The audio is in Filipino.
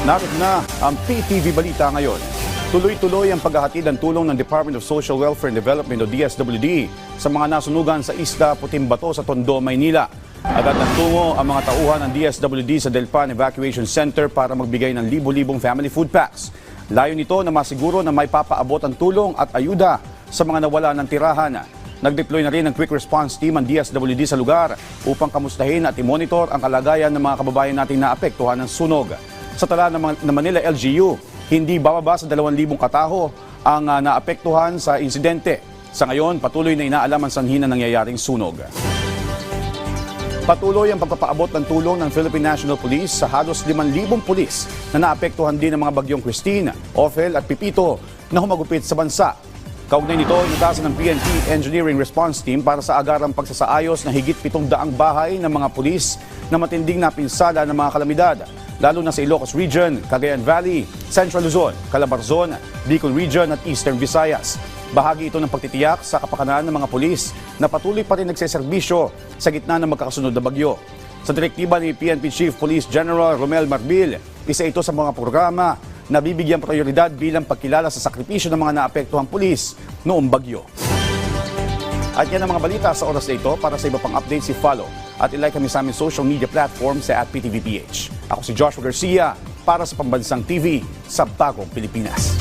Narito na ang PTV Balita ngayon. Tuloy-tuloy ang paghahatid ng tulong ng Department of Social Welfare and Development o DSWD sa mga nasunugan sa Isla Putimbato sa Tondo, Maynila. Agad nagtungo ang mga tauhan ng DSWD sa Delpan Evacuation Center para magbigay ng libo-libong family food packs. Layo nito na masiguro na may papaabot ang tulong at ayuda sa mga nawala ng tirahan. Nag-deploy na rin ang Quick Response Team ang DSWD sa lugar upang kamustahin at i-monitor ang kalagayan ng mga kababayan nating naapektuhan ng sunog. Sa tala ng Manila LGU, hindi bababa sa 2,000 katao ang naapektuhan sa insidente. Sa ngayon, patuloy na inaalam ang sanhi ng nangyayaring sunog. Patuloy ang pagpapaabot ng tulong ng Philippine National Police sa halos 5,000 pulis na naapektuhan din ng mga bagyong Christine, Ophel at Pipito na humagupit sa bansa. Kaugnay nito, inutasan ng PNP Engineering Response Team para sa agarang pagsasaayos ng higit 700 bahay ng mga pulis na matinding napinsala ng mga kalamidad, lalo na sa Ilocos Region, Cagayan Valley, Central Luzon, Calabarzon, Bicol Region at Eastern Visayas. Bahagi ito ng pagtitiyak sa kapakanan ng mga pulis na patuloy pa rin nagseserbisyo sa gitna ng magkakasunod na bagyo. Sa direktiba ni PNP Chief Police General Romel Marbil, isa ito sa mga programa na bibigyan prioridad bilang pagkilala sa sakripisyo ng mga naapektuhang pulis noong bagyo. At yan ang mga balita sa oras na ito. Para sa iba pang updates, follow at ilike kami sa aming social media platform sa @PTVPH. Ako si Joshua Garcia para sa Pambansang TV sa Bagong Pilipinas.